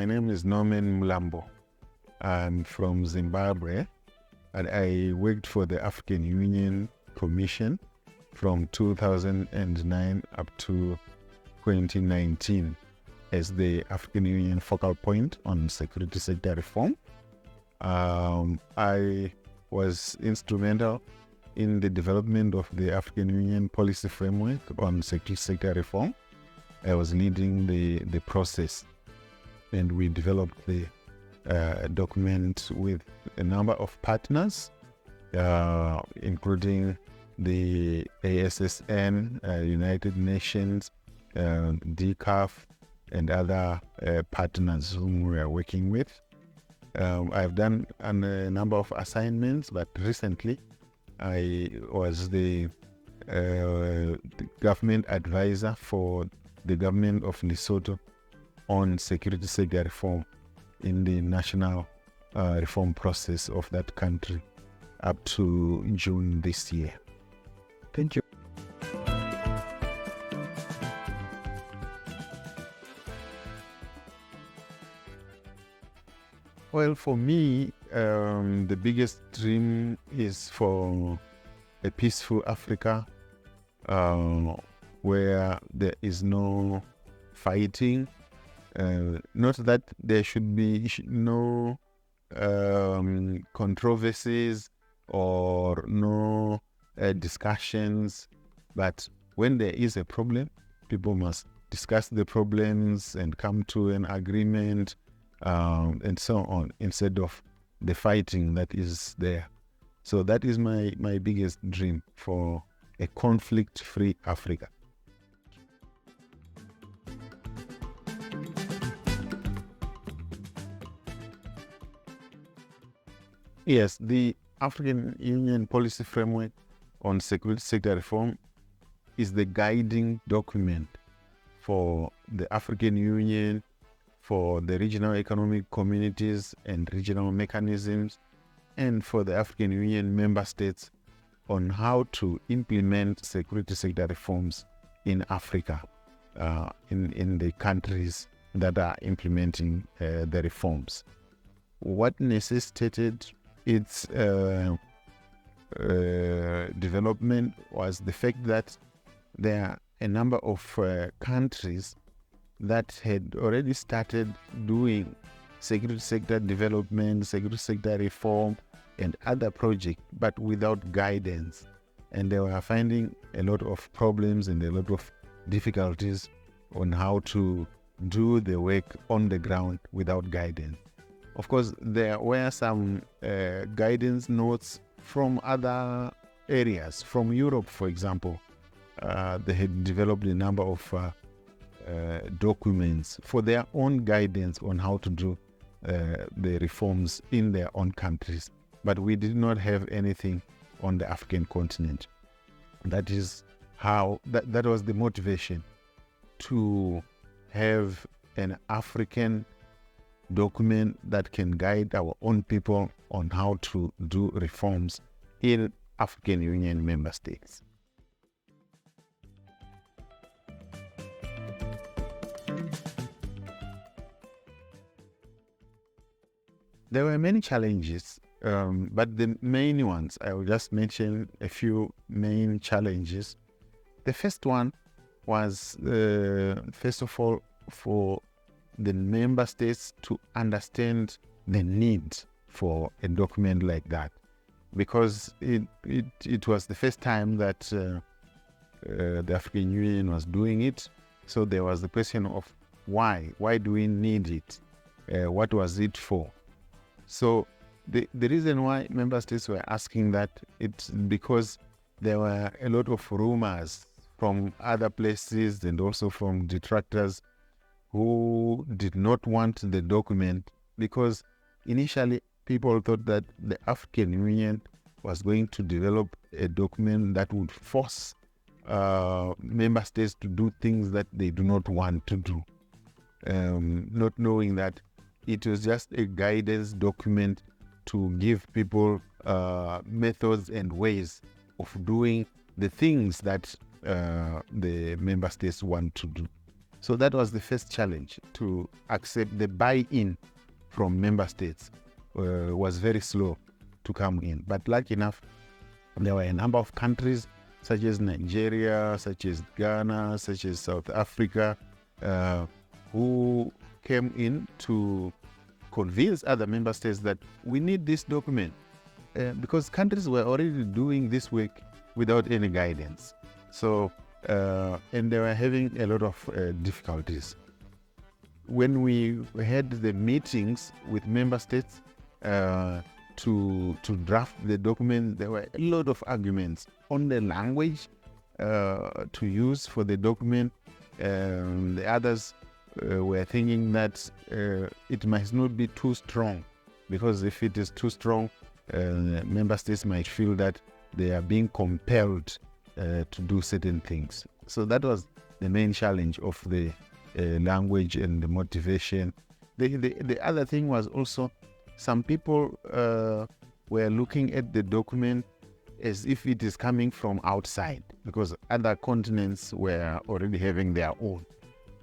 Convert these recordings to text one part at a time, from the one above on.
My name is Mlambo. I'm from Zimbabwe, and I worked for the African Union Commission from 2009 up to 2019 as the African Union focal point on security sector reform. I was instrumental in the development of the African Union policy framework on security sector reform. I was leading the process, and we developed the document with a number of partners, including the ASSN, United Nations, DCAF, and other partners whom we are working with. I've done a number of assignments, but recently I was the government advisor for the government of Lesotho on security sector reform in the national reform process of that country up to June this year. Thank you. Well, for me, the biggest dream is for a peaceful Africa where there is no fighting. Not that there should be no controversies or no discussions, but when there is a problem, people must discuss the problems and come to an agreement and so on, instead of the fighting that is there. So that is my biggest dream, for a conflict-free Africa. Yes, the African Union policy framework on security sector reform is the guiding document for the African Union, for the regional economic communities and regional mechanisms, and for the African Union member states on how to implement security sector reforms in Africa, in the countries that are implementing the reforms. What necessitated its development was the fact that there are a number of countries that had already started doing security sector development, security sector reform, and other projects, but without guidance. And they were finding a lot of problems and a lot of difficulties on how to do the work on the ground without guidance. Of course, there were some guidance notes from other areas, from Europe, for example. They had developed a number of documents for their own guidance on how to do the reforms in their own countries. But we did not have anything on the African continent. That is how, that was the motivation to have an African document that can guide our own people on how to do reforms in African Union member states. There were many challenges, but the main ones, I will just mention a few main challenges. The first one was, first of all, for the member states to understand the need for a document like that, because it was the first time that the African Union was doing it. So there was the question of why do we need it? What was it for? So the reason why member states were asking that, it's because there were a lot of rumors from other places and also from detractors who did not want the document, because initially people thought that the African Union was going to develop a document that would force member states to do things that they do not want to do, not knowing that it was just a guidance document to give people methods and ways of doing the things that the member states want to do. So that was the first challenge, to accept the buy-in from member states was very slow to come in. But lucky enough, there were a number of countries such as Nigeria, such as Ghana, such as South Africa, who came in to convince other member states that we need this document, because countries were already doing this work without any guidance. So, and they were having a lot of difficulties. When we had the meetings with member states to draft the document, there were a lot of arguments on the language to use for the document. The others were thinking that it might not be too strong, because if it is too strong, member states might feel that they are being compelled to do certain things. So that was the main challenge of the language and the motivation. The other thing was also, some people were looking at the document as if it is coming from outside, because other continents were already having their own.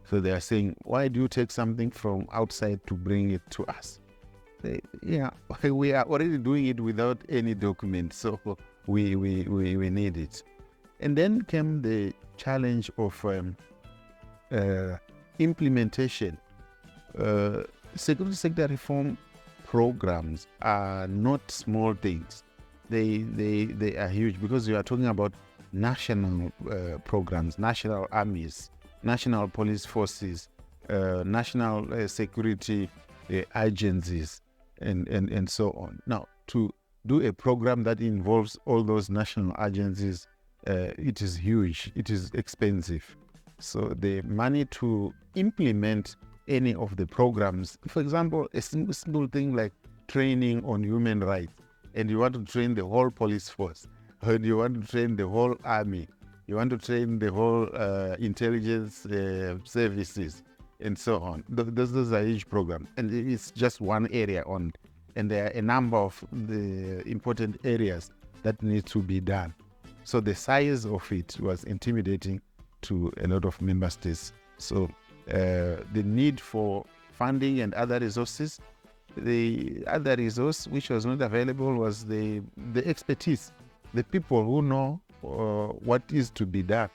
So they are saying, why do you take something from outside to bring it to us? Yeah, we are already doing it without any document, so we need it. And then came the challenge of implementation. Security sector reform programs are not small things. They are huge, because you are talking about national programs, national armies, national police forces, national security agencies, and so on. Now, to do a program that involves all those national agencies, it is huge, it is expensive. So the money to implement any of the programs, for example, a simple thing like training on human rights, and you want to train the whole police force, and you want to train the whole army, you want to train the whole intelligence services, and so on. Those are huge programs, and it's just one area on, and there are a number of the important areas that need to be done. So the size of it was intimidating to a lot of member states. So the need for funding and other resources, the other resource which was not available was the expertise, the people who know what is to be done,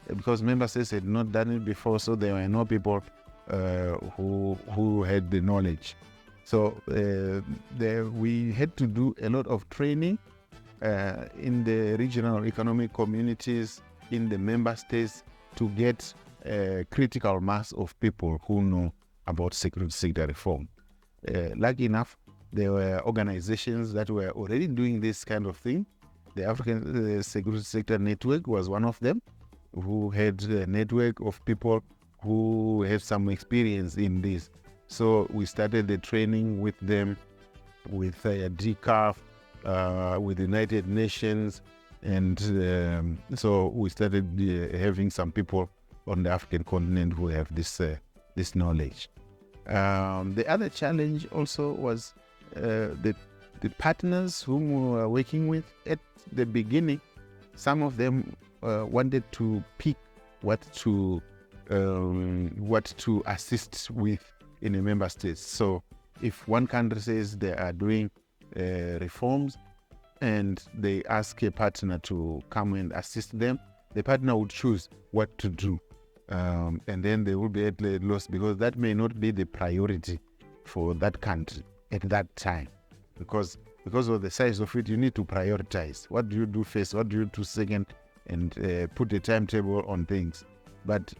because member states had not done it before, so there were no people who had the knowledge. So we had to do a lot of training in the regional economic communities, in the member states, to get a critical mass of people who know about security sector reform. Lucky enough, there were organizations that were already doing this kind of thing. The African Security Sector Network was one of them, who had a network of people who had some experience in this. So we started the training with them, with DCAF, with the United Nations, and so we started having some people on the African continent who have this knowledge. The other challenge also was the partners whom we were working with at the beginning. Some of them wanted to pick what to assist with in a member state. So if one country says they are doing reforms and they ask a partner to come and assist them, the partner would choose what to do. And then they will be at a loss, because that may not be the priority for that country at that time. Because of the size of it, you need to prioritize. What do you do first? What do you do second? And put a timetable on things. But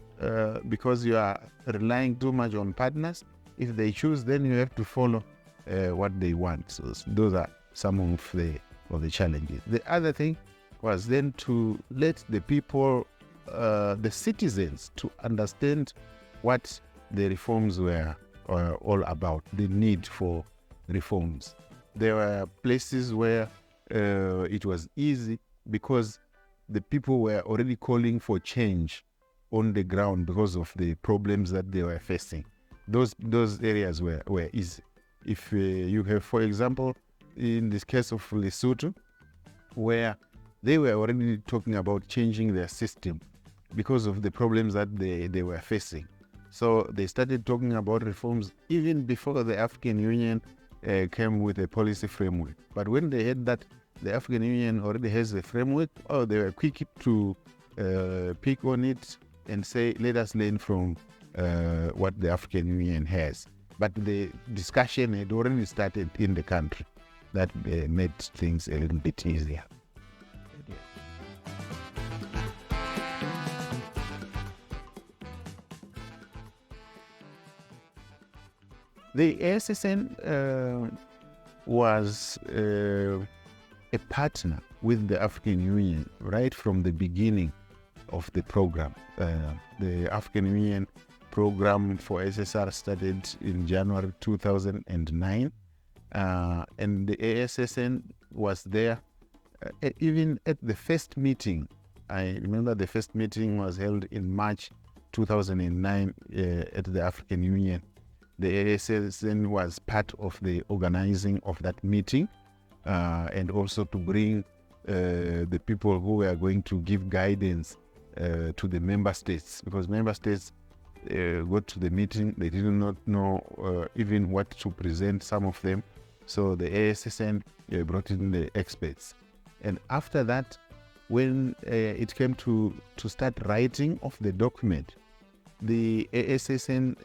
because you are relying too much on partners, if they choose, then you have to follow what they want. So those are some of the challenges. The other thing was then to let the people, the citizens, to understand what the reforms were all about, the need for reforms. There were places where it was easy, because the people were already calling for change on the ground because of the problems that they were facing. Those areas were easy. If you have, for example, in this case of Lesotho, where they were already talking about changing their system because of the problems that they were facing. So they started talking about reforms even before the African Union came with a policy framework. But when they heard that the African Union already has a framework, they were quick to pick on it and say, let us learn from what the African Union has. But the discussion had already started in the country. That made things a little bit easier. The ASSN was a partner with the African Union right from the beginning of the program. The African Union program for SSR started in January 2009, and the ASSN was there even at the first meeting. I remember the first meeting was held in March 2009 at the African Union. The ASSN was part of the organizing of that meeting, and also to bring the people who were going to give guidance to the member states, because member states got to the meeting, they did not know even what to present, some of them. So the ASSN brought in the experts. And after that, when it came to start writing of the document, the ASSN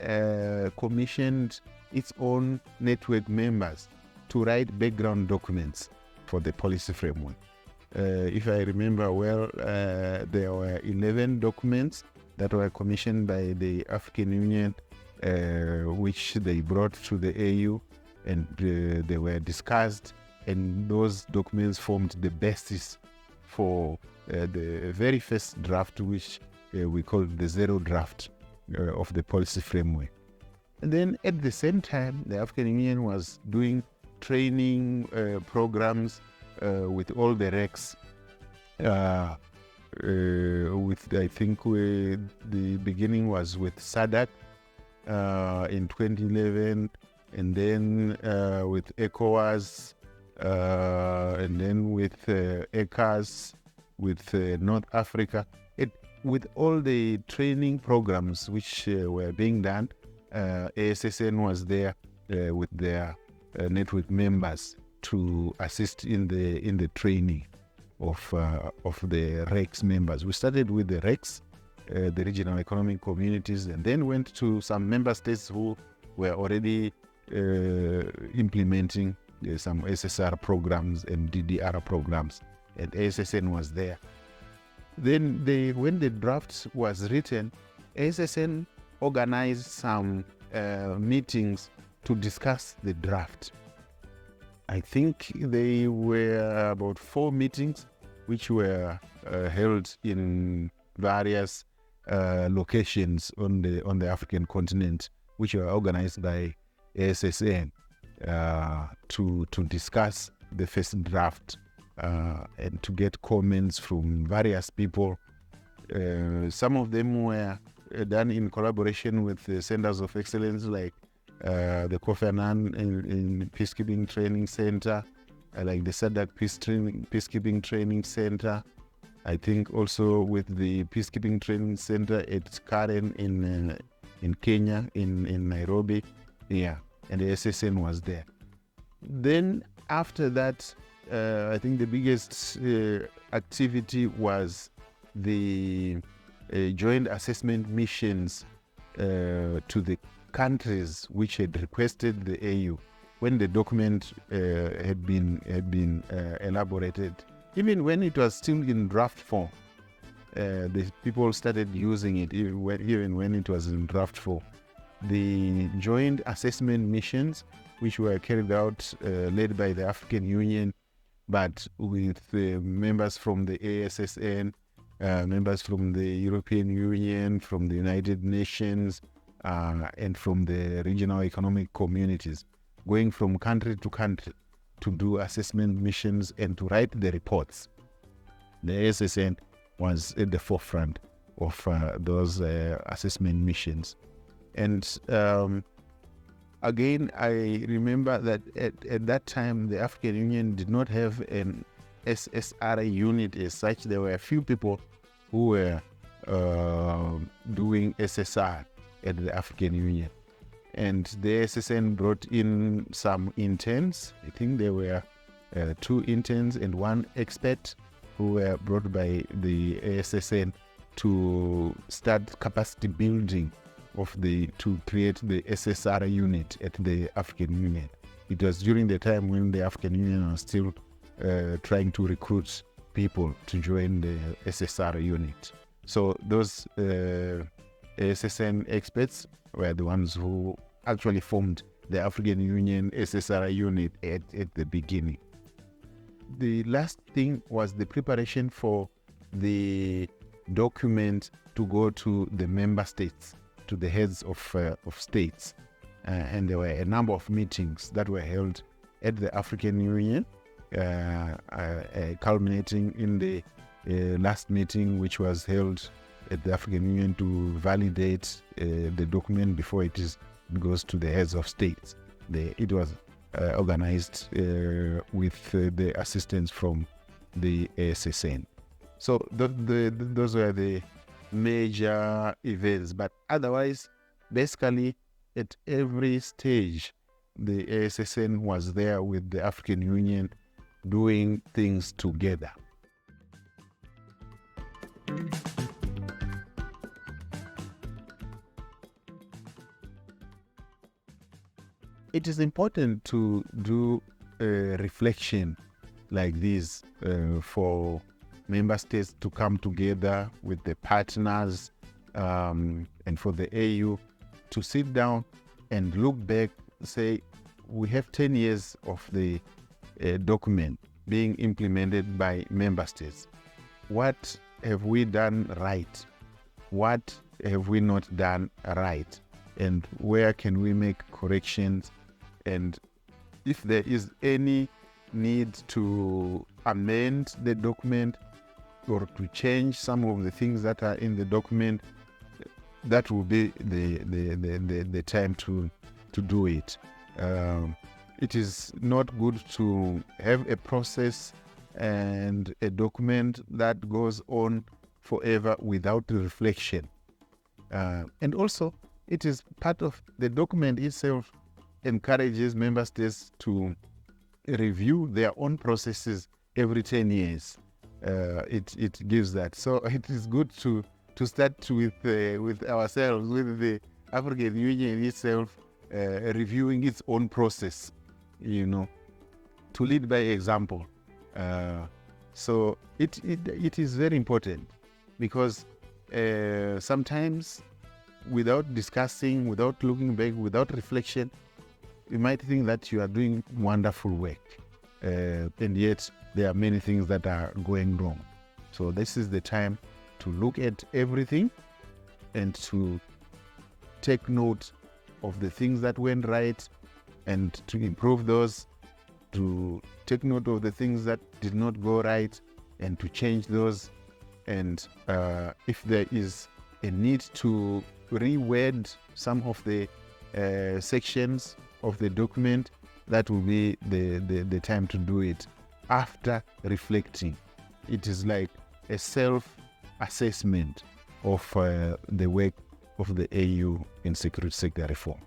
commissioned its own network members to write background documents for the policy framework. If I remember well, there were 11 documents that were commissioned by the African Union, which they brought to the AU, and they were discussed, and those documents formed the basis for the very first draft, which we call the zero draft of the policy framework. And then at the same time, the African Union was doing training programs with all the RECs, with, I think, the beginning was with SADC in 2011, and then with ECOWAS, and then with ECAS, with North Africa. With all the training programs which were being done, ASSN was there with their network members to assist in the training of the RECs members. We started with the RECs, the regional economic communities, and then went to some member states who were already implementing some SSR programs and DDR programs, and ASSN was there. Then when the draft was written, ASSN organized some meetings to discuss the draft. I think they were about 4 meetings which were held in various locations on the African continent, which were organized by ASSN to discuss the first draft and to get comments from various people. Some of them were done in collaboration with the centers of excellence, like the Kofi Annan in Peacekeeping Training Center, like the SADC Peacekeeping Training Center. I think also with the Peacekeeping Training Center at Karen in Kenya, in Nairobi. Yeah, and the SSN was there. Then after that, I think the biggest activity was the joint assessment missions to the countries which had requested the AU when the document had been elaborated. Even when it was still in draft form, the people started using it even when it was in draft form. The joint assessment missions, which were carried out, led by the African Union, but with members from the ASSN, members from the European Union, from the United Nations, and from the regional economic communities, going from country to country to do assessment missions and to write the reports. The ASSN was at the forefront of those assessment missions. And again, I remember that at that time, the African Union did not have an SSR unit as such. There were a few people who were doing SSR. at the African Union. And the ASSN brought in some interns. I think there were 2 interns and 1 expert who were brought by the ASSN to start capacity building to create the SSR unit at the African Union. It was during the time when the African Union was still trying to recruit people to join the SSR unit. So those ASSN experts were the ones who actually formed the African Union SSR unit at the beginning. The last thing was the preparation for the document to go to the member states, to the heads of states. And there were a number of meetings that were held at the African Union, culminating in the last meeting, which was held at the African Union to validate the document before it goes to the heads of states. It was organized with the assistance from the ASSN. So those were the major events. But otherwise, basically, at every stage, the ASSN was there with the African Union doing things together. It is important to do a reflection like this for member states to come together with the partners and for the AU to sit down and look back, say, we have 10 years of the document being implemented by member states. What have we done right? What have we not done right? And where can we make corrections? And if there is any need to amend the document or to change some of the things that are in the document, that will be the time to do it. It is not good to have a process and a document that goes on forever without reflection. And also, it is part of the document itself encourages member states to review their own processes every 10 years. It gives that. So it is good to start with ourselves, with the African Union itself, reviewing its own process, to lead by example. So it is very important, because sometimes without discussing, without looking back, without reflection, you might think that you are doing wonderful work, and yet there are many things that are going wrong. So this is the time to look at everything and to take note of the things that went right and to improve those, to take note of the things that did not go right and to change those. And if there is a need to reword some of the sections of the document, that will be the time to do it after reflecting. It is like a self-assessment of the work of the AU in security sector reform.